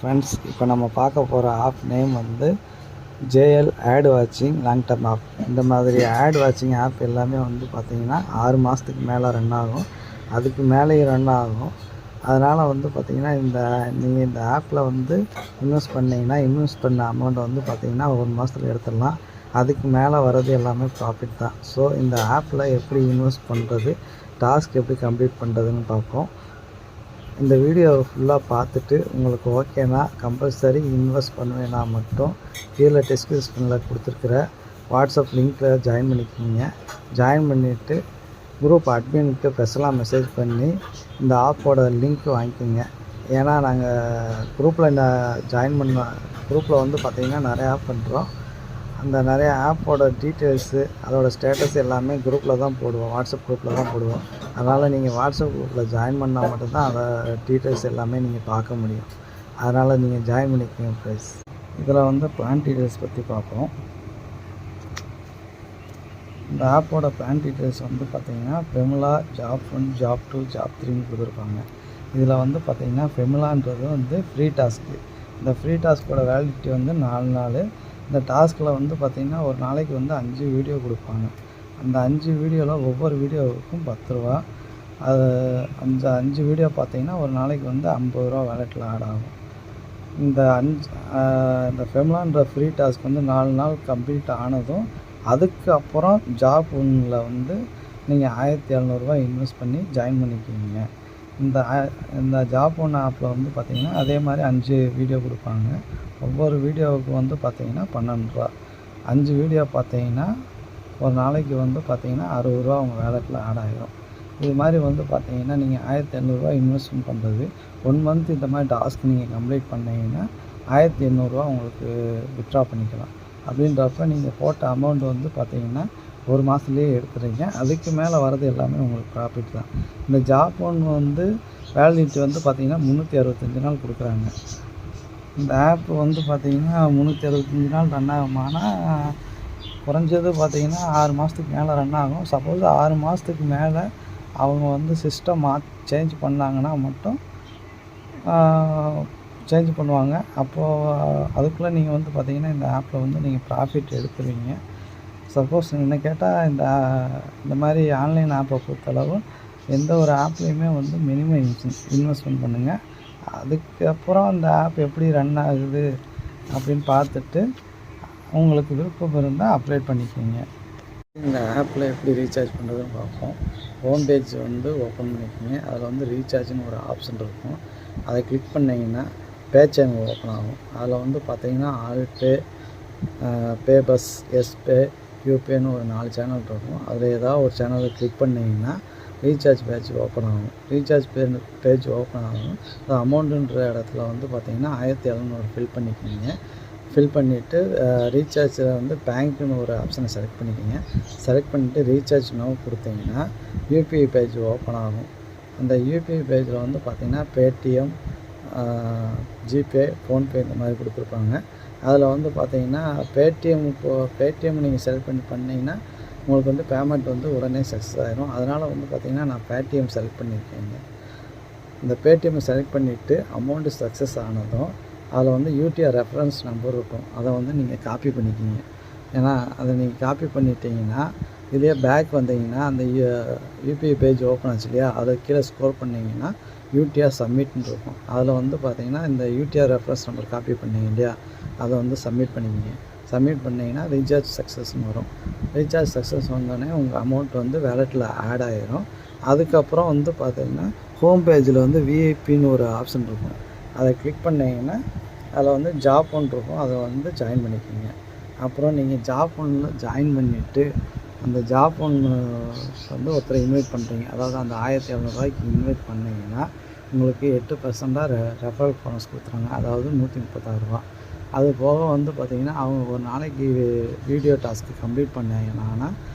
Friends, இப்போ நம்ம பார்க்க போகிற ஆப் நேம் வந்து ஜேஎல் ஆட் வாட்சிங் லாங் டர்ம் ஆப். இந்த மாதிரி ஆட் வாட்சிங் ஆப் எல்லாமே வந்து பார்த்திங்கன்னா 6 மாதத்துக்கு மேலே ரன் ஆகும், அதுக்கு மேலேயும் ரன் ஆகும். அதனால் வந்து பார்த்திங்கன்னா நீங்கள் இந்த ஆப்பில் வந்து இன்வெஸ்ட் பண்ணிங்கன்னா இன்வெஸ்ட் பண்ண அமௌண்ட்டை வந்து பார்த்திங்கன்னா 1 மாதத்தில் எடுத்துடலாம். அதுக்கு மேலே வர்றது எல்லாமே ப்ராஃபிட் தான். ஸோ இந்த ஆப்பில் எப்படி இன்வெஸ்ட் பண்ணுறது, டாஸ்க் எப்படி கம்ப்ளீட் பண்ணுறதுன்னு பார்ப்போம். இந்த வீடியோவை ஃபுல்லாக பார்த்துட்டு உங்களுக்கு ஓகேனா கம்பல்சரி இன்வெஸ்ட் பண்ணுவேன்னா மட்டும் கீழே டிஸ்கிரிப்ஷனில் கொடுத்துருக்குற வாட்ஸ்அப் லிங்க்கில் ஜாயின் பண்ணிக்கோங்க. ஜாயின் பண்ணிவிட்டு குரூப் அட்மினுக்கு ஸ்பெஷலாக மெசேஜ் பண்ணி இந்த ஆப்போட லிங்க் வாங்கிக்கோங்க. ஏன்னா நாங்கள் குரூப்பில் ஜாயின் பண்ண குரூப்பில் வந்து பார்த்திங்கன்னா நிறைய ஆப் பண்ணுறோம். அந்த நிறைய ஆப்போட டீட்டெயில்ஸு அதோடய ஸ்டேட்டஸ் எல்லாமே குரூப்பில் தான் போடுவோம், வாட்ஸ்அப் குரூப்பில் தான் போடுவோம். அதனால் நீங்கள் வாட்ஸ்அப் குரூப்பில் ஜாயின் பண்ணால் மட்டும்தான் அதை டீட்டெயில்ஸ் எல்லாமே நீங்கள் பார்க்க முடியும். அதனால் நீங்கள் ஜாயின் பண்ணிக்கோங்க ப்ரைஸ். இதில் வந்து பிளான் டீட்டெயில்ஸ் பற்றி பார்ப்போம். இந்த ஆப்போட பிளான் டீட்டெயில்ஸ் வந்து பார்த்திங்கன்னா ஃபெமிலா, ஜாப் 1, ஜாப் 2, ஜாப் 3ன்னு கொடுத்துருப்பாங்க. இதில் வந்து பார்த்திங்கன்னா ஃபெமிலான்றது வந்து ஃப்ரீ டாஸ்க்கு. இந்த ஃப்ரீ டாஸ்க்கோட வேலிடிட்டி வந்து 4 நாள். இந்த டாஸ்கில் வந்து பார்த்திங்கன்னா ஒரு நாளைக்கு வந்து 5 வீடியோ கொடுப்பாங்க. அந்த 5 வீடியோவில் ஒவ்வொரு வீடியோவுக்கும் 10 ரூபா. அது அந்த 5 வீடியோ பார்த்திங்கன்னா ஒரு நாளைக்கு வந்து 50 ரூபா வேலெட்டில் ஆட் ஆகும். இந்த ஃபெமிலான்ற ஃப்ரீ டாஸ்க் வந்து 4 நாள் கம்ப்ளீட் ஆனதும் அதுக்கப்புறம் ஜாப் 1ல் வந்து நீங்கள் 1700 இன்வெஸ்ட் பண்ணி ஜாயின் பண்ணிக்குவீங்க. இந்த ஜாப் 1 ஆப்பில் வந்து பார்த்திங்கன்னா அதே மாதிரி 5 வீடியோ கொடுப்பாங்க. ஒவ்வொரு வீடியோவுக்கு வந்து பார்த்திங்கன்னா 12 ரூபா. 5 வீடியோ பார்த்திங்கன்னா ஒரு நாளைக்கு வந்து பார்த்திங்கன்னா 60 ரூபா உங்கள் வேலெட்டில் ஆட் ஆகிடும். இது மாதிரி வந்து பார்த்திங்கன்னா நீங்கள் 1700 இன்வெஸ்ட்மெண்ட் பண்ணுறது 1 மந்த் இந்த மாதிரி டாஸ்க் நீங்கள் கம்ப்ளீட் பண்ணிங்கன்னா 1800 உங்களுக்கு வித்ட்ரா பண்ணிக்கலாம். அப்படின்றப்ப நீங்கள் போட்ட அமௌண்ட் வந்து பார்த்திங்கன்னா ஒரு மாதத்துலேயே எடுத்துறீங்க. அதுக்கு மேலே வர்றது எல்லாமே உங்களுக்கு ப்ராஃபிட் தான். இந்த ஜாப் 1 வந்து வேலிடிட்டி வந்து பார்த்திங்கன்னா 365 நாள் கொடுக்குறாங்க. இந்த ஆப் வந்து பார்த்திங்கன்னா 365 நாள் ரன் ஆகுமானா குறைஞ்சது பார்த்திங்கன்னா 6 மாதத்துக்கு மேலே ரன் ஆகும். சப்போஸ் 6 மாதத்துக்கு மேலே அவங்க வந்து சிஸ்டம் சேஞ்ச் பண்ணாங்கன்னா மட்டும் சேஞ்ச் பண்ணுவாங்க. அப்போது அதுக்குள்ளே நீங்கள் வந்து பார்த்திங்கன்னா இந்த ஆப்பில் வந்து நீங்கள் ப்ராஃபிட் எடுத்துருவீங்க. சப்போஸ் என்ன கேட்டால் இந்த மாதிரி ஆன்லைன் ஆப்பை பொறுத்தளவு எந்த ஒரு ஆப்லேயுமே வந்து மினிமம் இன்வெஸ்ட்மெண்ட் பண்ணுங்கள். அதுக்கப்புறம் அந்த ஆப் எப்படி ரன் ஆகுது அப்படின்னு பார்த்துட்டு உங்களுக்கு விருப்பம் இருந்தால் அப்டேட் பண்ணிக்கோங்க. இந்த ஆப்பில் எப்படி ரீசார்ஜ் பண்ணுறதுன்னு பார்ப்போம். ஹோம் பேஜ் வந்து ஓப்பன் பண்ணிக்கோங்க. அதில் வந்து ரீசார்ஜ்னு ஒரு ஆப்ஷன் இருக்கும். அதை கிளிக் பண்ணிங்கன்னா பே சேனல் ஓப்பன் ஆகும். அதில் வந்து பார்த்திங்கன்னா ஆல்பே, பேபஸ், எஸ்பே, யூபேன்னு ஒரு 4 சேனல் இருக்கும். அதில் ஏதாவது ஒரு சேனலை கிளிக் பண்ணிங்கன்னா ரீசார்ஜ் பேஜ் ஓப்பன் ஆகும். ரீசார்ஜ் பேஜ் ஓப்பன் ஆகும். அது அமௌண்ட்டுன்ற இடத்துல வந்து பார்த்திங்கன்னா 1700 ஃபில் பண்ணிக்கோங்க. ஃபில் பண்ணிவிட்டு ரீசார்ஜில் வந்து பேங்க்குன்னு ஒரு ஆப்ஷனை செலக்ட் பண்ணிக்கோங்க. செலக்ட் பண்ணிவிட்டு ரீசார்ஜ் நோ கொடுத்தீங்கன்னா யூபிஐ பேஜ் ஓப்பன் ஆகும். அந்த யூபிஐ பேஜில் வந்து பார்த்திங்கன்னா பேடிஎம், ஜிபே, ஃபோன்பே இந்த மாதிரி கொடுத்துருப்பாங்க. அதில் வந்து பார்த்திங்கன்னா பேடிஎம் நீங்கள் செலக்ட் பண்ணிங்கன்னா உங்களுக்கு வந்து பேமெண்ட் வந்து உடனே சக்ஸஸ் ஆகிடும். அதனால் வந்து பார்த்திங்கன்னா நான் பேடிஎம் செலக்ட் பண்ணியிருக்கேங்க. இந்த பேடிஎம்மை செலக்ட் பண்ணிவிட்டு அமௌண்ட்டு சக்ஸஸ் ஆனதும் அதில் வந்து யூடிஆர் ரெஃபரன்ஸ் நம்பர் இருக்கும். அதை வந்து நீங்கள் காப்பி பண்ணிக்கிங்க. ஏன்னா அதை நீங்கள் காப்பி பண்ணிட்டீங்கன்னா இதே பேக் வந்தீங்கன்னா அந்த யூபிஐ பேஜ் ஓப்பன் ஆச்சு இல்லையா, அதை கீழே ஸ்க்ரோல் பண்ணிங்கன்னா யூடிஆர் சப்மிட்னு இருக்கும். அதில் வந்து பார்த்திங்கன்னா இந்த யூடிஆர் ரெஃபரன்ஸ் நம்பர் காப்பி பண்ணீங்க இல்லையா, அதை வந்து சப்மிட் பண்ணிக்கிங்க. சப்மிட் பண்ணிங்கன்னா ரீசார்ஜ் சக்ஸஸ்ன்னு வரும். ரீசார்ஜ் சக்ஸஸ் வந்தோடனே உங்கள் அமௌண்ட் வந்து வேலெட்டில் ஆட் ஆகிரும். அதுக்கப்புறம் வந்து பார்த்திங்கன்னா ஹோம் பேஜில் வந்து விஐபின்னு ஒரு ஆப்ஷன் இருக்கும். அதை கிளிக் பண்ணிங்கன்னா அதில் வந்து ஜாப் 1 இருக்கும். அதை வந்து ஜாயின் பண்ணிக்கோங்க. அப்புறம் நீங்கள் ஜாப் 1ல் ஜாயின் பண்ணிவிட்டு அந்த ஜாப் 1 வந்து ஒருத்தரை இன்வைட் பண்ணுறீங்க. அதாவது அந்த 1700 இன்வைட் பண்ணிங்கன்னா உங்களுக்கு 8% ரெஃபரல் போனஸ் கொடுத்துறாங்க. அதாவது 136 ரூபா. அது போக வந்து பார்த்திங்கன்னா அவங்க ஒரு நாளைக்கு வீடியோ டாஸ்க்கு கம்ப்ளீட் பண்ணாங்கன்னா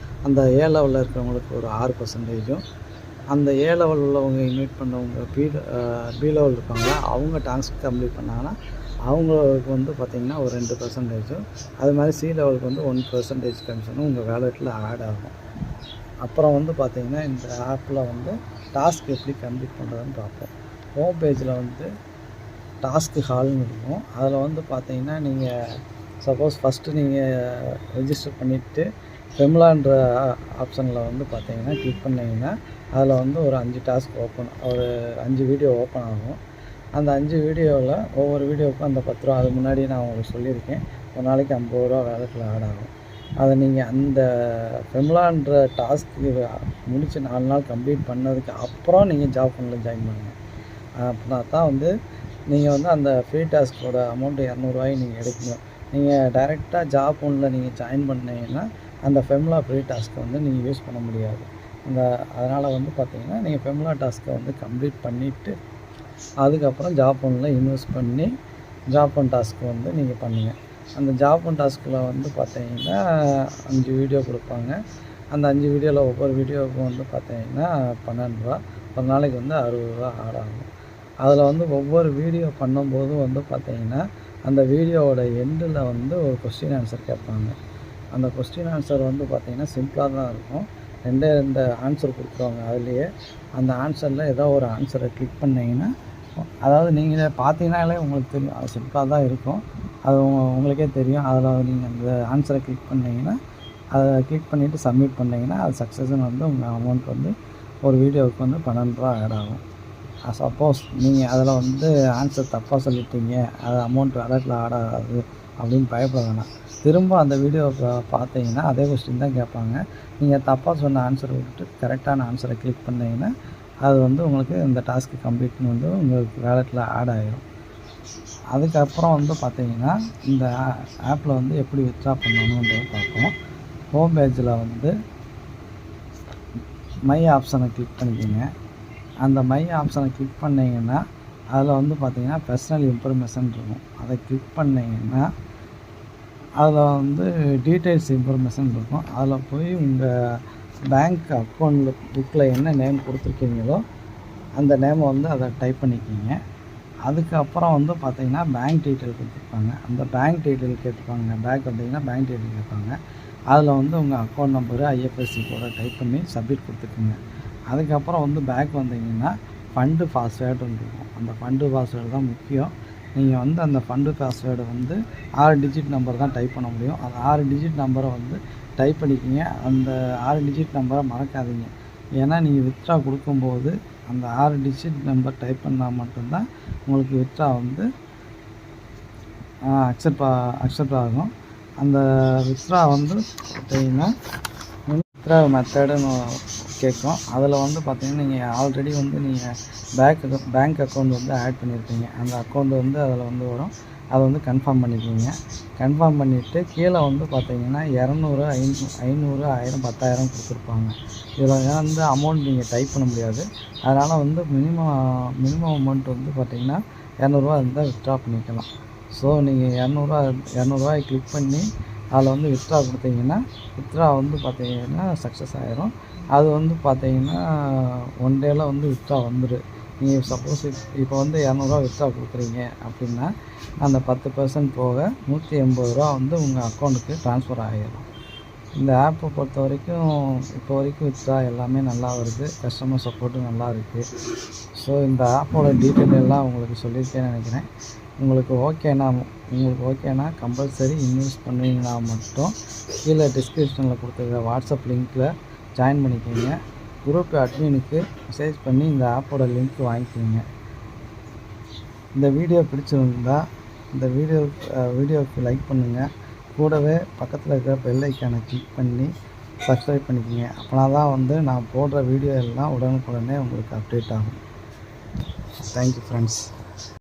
அந்த ஏ லெவலில் இருக்கிறவங்களுக்கு ஒரு 6%, அந்த ஏ லெவல் உள்ளவங்க இன்வைட் பண்ணவங்க பி லெவல் இருப்பாங்க, அவங்க டாஸ்க் கம்ப்ளீட் பண்ணாங்கன்னா அவங்களுக்கு வந்து பார்த்திங்கன்னா ஒரு 2%, அது மாதிரி சி லெவலுக்கு வந்து 1% கமிஷனும் உங்கள் வேலெட்டில் ஆட் ஆகும். அப்புறம் வந்து பார்த்திங்கன்னா இந்த ஆப்பில் வந்து டாஸ்க் எப்படி கம்ப்ளீட் பண்ணுறதுன்னு பார்ப்போம். ஹோம் பேஜில் வந்து டாஸ்க்கு ஹால்னு இருக்கும். அதில் வந்து பார்த்தீங்கன்னா, நீங்கள் சப்போஸ் ஃபஸ்ட்டு நீங்கள் ரெஜிஸ்டர் பண்ணிவிட்டு ஃபெம்லான்ற ஆப்ஷனில் வந்து பார்த்தீங்கன்னா கிளிக் பண்ணிங்கன்னா, அதில் வந்து ஒரு 5 டாஸ்க் ஒரு 5 வீடியோ ஓப்பன் ஆகும். அந்த 5 வீடியோவில் ஒவ்வொரு வீடியோவுக்கும் அந்த 10 ரூபா, அது முன்னாடி நான் உங்களுக்கு சொல்லியிருக்கேன். ஒரு நாளைக்கு 50 ரூபா வேலெட்டில் ஆட் ஆகும். அதை நீங்கள் அந்த ஃபெம்லான்ற டாஸ்க்கு முடித்து 4 நாள் கம்ப்ளீட் பண்ணதுக்கு அப்புறம் நீங்கள் ஜாப் ஃபண்டில் ஜாயின் பண்ணுங்கள். அப்படின்னா தான் வந்து நீங்கள் வந்து அந்த ஃப்ரீ டாஸ்க்கோட அமௌண்ட்டு 200 நீங்கள் எடுக்கணும். நீங்கள் டைரெக்டாக ஜாப் ஃபண்டில் நீங்கள் ஜாயின் பண்ணிங்கன்னா அந்த ஃபெம்லா ஃப்ரீ டாஸ்க்கை வந்து நீங்கள் யூஸ் பண்ண முடியாது. அதனால் வந்து பார்த்தீங்கன்னா, நீங்கள் ஃபெம்லா டாஸ்க்கை வந்து கம்ப்ளீட் பண்ணிவிட்டு அதுக்கப்புறம் ஜாப் ஃபண்டில் இன்வெஸ்ட் பண்ணி ஜாப் ஃபண்ட் டாஸ்க்கு வந்து நீங்கள் பண்ணுங்கள். அந்த ஜாப் ஃபண்ட் டாஸ்க்கில் வந்து பார்த்தீங்கன்னா 5 வீடியோ கொடுப்பாங்க. அந்த 5 வீடியோவில் ஒவ்வொரு வீடியோவுக்கும் வந்து பார்த்தீங்கன்னா 12 ரூபா, ஒரு நாளைக்கு வந்து 60 ரூபா ஆட் ஆகும். அதில் வந்து ஒவ்வொரு வீடியோ பண்ணும்போதும் வந்து பார்த்தீங்கன்னா, அந்த வீடியோவோட எண்டில் வந்து ஒரு கொஸ்டின் ஆன்சர் கேட்பாங்க. அந்த கொஸ்டின் ஆன்சர் வந்து பார்த்திங்கன்னா சிம்பிளாக தான் இருக்கும். 2 ஆன்சர் கொடுத்துருவாங்க. அதுலேயே அந்த ஆன்சரில் ஏதோ ஒரு ஆன்சரை கிளிக் பண்ணிங்கன்னா, அதாவது நீங்களே பார்த்தீங்கன்னாலே உங்களுக்கு தெரியும், அது சிம்பிளாக தான் இருக்கும். அது உங்களுக்கே தெரியும். அதில் நீங்கள் அந்த ஆன்சரை கிளிக் பண்ணிங்கன்னா, அதை கிளிக் பண்ணிவிட்டு சப்மிட் பண்ணிங்கன்னா, அது சக்ஸஸ்ன்னு வந்து உங்கள் அமௌண்ட் வந்து ஒரு வீடியோவுக்கு வந்து 12 ரூபா ஆட் ஆகும். சப்போஸ் நீங்கள் அதில் வந்து ஆன்சர் தப்பாக சொல்லிட்டீங்க, அது அமௌண்ட் வேலெட்டில் ஆட் ஆகாது அப்படின்னு பயப்பட வேணாம். திரும்ப அந்த வீடியோவை பார்த்தீங்கன்னா அதே கொஸ்டின் தான் கேட்பாங்க. நீங்கள் தப்பாக சொன்ன ஆன்சரை விட்டுட்டு கரெக்டான ஆன்சரை கிளிக் பண்ணிங்கன்னா, அது வந்து உங்களுக்கு இந்த டாஸ்க்கு கம்ப்ளீட்னு வந்து உங்களுக்கு வேலெட்டில் ஆட் ஆகிடும். அதுக்கப்புறம் வந்து பார்த்தீங்கன்னா, இந்த ஆப்பில் வந்து எப்படி வித்ட்ரா பண்ணணுன்றதை பார்ப்போம். ஹோம் பேஜில் வந்து மை ஆப்ஷனை கிளிக் பண்ணிக்கோங்க. அந்த மை ஆப்ஷனை கிளிக் பண்ணிங்கன்னா, அதில் வந்து பார்த்தீங்கன்னா பர்சனல் இன்ஃபர்மேஷன் இருக்கும். அதை கிளிக் பண்ணிங்கன்னா, அதில் வந்து டீட்டெயில்ஸ் இன்ஃபர்மேஷன் இருக்கும். அதில் போய் உங்கள் பேங்க் அக்கௌண்ட்டில் புக்கில் என்ன நேம் கொடுத்துருக்கீங்களோ அந்த நேமை வந்து அதை டைப் பண்ணிக்கிங்க. அதுக்கப்புறம் வந்து பார்த்தீங்கன்னா பேங்க் டீட்டெயில் கொடுத்துருப்பாங்க. அந்த பேங்க் டீட்டெயில் கேட்டுப்பாங்க. பேங்க் வந்தீங்கன்னா பேங்க் டீட்டெயில் கேட்பாங்க. அதில் வந்து உங்கள் அக்கௌண்ட் நம்பரு, ஐஎஃப்எஸ்சி கோடை டைப் பண்ணி சப்மிட் கொடுத்துக்குங்க. அதுக்கப்புறம் வந்து பேங்க் வந்தீங்கன்னா ஃபண்டு பாஸ்வேர்டுன்னு இருக்கும். அந்த ஃபண்டு பாஸ்வேர்டு தான் முக்கியம். நீங்கள் வந்து அந்த ஃபண்டு பாஸ்வேர்டை வந்து 6 டிஜிட் நம்பர் தான் டைப் பண்ண முடியும். அந்த 6 டிஜிட் நம்பரை வந்து டைப் பண்ணிக்கிங்க. அந்த 6 டிஜிட் நம்பரை மறக்காதீங்க. ஏன்னா நீங்கள் வித்ட்ரா கொடுக்கும்போது அந்த 6 டிஜிட் நம்பர் டைப் பண்ணால் மட்டும்தான் உங்களுக்கு வித்ட்ரா வந்து அக்செப்ட் ஆகும். அந்த வித்ட்ரா வந்து பார்த்தீங்கன்னா வித்ட்ரா மெத்தடுன்னு கேட்கும். அதில் வந்து பார்த்தீங்கன்னா, நீங்கள் ஆல்ரெடி வந்து நீங்கள் பேங்க் அக்கௌண்ட் வந்து ஆட் பண்ணியிருப்பீங்க. அந்த அக்கௌண்ட் வந்து அதில் வந்து வரும். அதை வந்து கன்ஃபார்ம் பண்ணிக்கிங்க. கன்ஃபார்ம் பண்ணிவிட்டு கீழே வந்து பார்த்தீங்கன்னா 200, 500, 1000, 10,000 கொடுத்துருப்பாங்க. இதில் வந்து அமௌண்ட் நீங்கள் டைப் பண்ண முடியாது. அதனால் வந்து மினிமம் அமௌண்ட் வந்து பார்த்தீங்கன்னா 200 இருந்தால் வித்ட்ரா பண்ணிக்கலாம். ஸோ நீங்கள் 200 கிளிக் பண்ணி அதில் வந்து வித்ட்ரா கொடுத்தீங்கன்னா, வித்ட்ரா வந்து பார்த்தீங்கன்னா சக்ஸஸ் ஆகிரும். அது வந்து பார்த்தீங்கன்னா 1 டேயில் வந்து வித்ட்ரா வந்துடும். நீங்கள் சப்போஸ் இப்போ வந்து 200 வித்ட்ரா கொடுக்குறீங்க அப்படின்னா, அந்த 10% போக 180 ரூபா வந்து உங்கள் அக்கௌண்ட்டுக்கு ட்ரான்ஸ்ஃபர் ஆகிடும். இந்த ஆப்பை பொறுத்த வரைக்கும் இப்போ வரைக்கும் வித்ட்ரா எல்லாமே நல்லா வருது. கஸ்டமர் சப்போர்ட்டும் நல்லா இருக்குது. ஸோ இந்த ஆப்போட டீட்டெயில் எல்லாம் உங்களுக்கு சொல்லியிருக்கேன்னு நினைக்கிறேன். உங்களுக்கு ஓகேனா கம்பல்சரி இன்வெஸ்ட் பண்ணுவீங்கன்னா மட்டும் கீழே டிஸ்கிரிப்ஷனில் கொடுத்துருக்க வாட்ஸ்அப் லிங்க்கில் ஜாயின் பண்ணிக்கோங்க. குரூப் அட்மினுக்கு மெசேஜ் பண்ணி இந்த ஆப்போட லிங்க் வாங்கிக்கோங்க. இந்த வீடியோ பிடிச்சிருந்தா இந்த வீடியோவுக்கு லைக் பண்ணுங்கள். கூடவே பக்கத்தில் இருக்கிற பெல் ஐக்கானை கிளிக் பண்ணி சப்ஸ்கிரைப் பண்ணிக்கோங்க. அப்படின்னா தான் வந்து நான் போடுற வீடியோ எல்லாம் உடனுக்குடனே உங்களுக்கு அப்டேட் ஆகும். Thank you friends.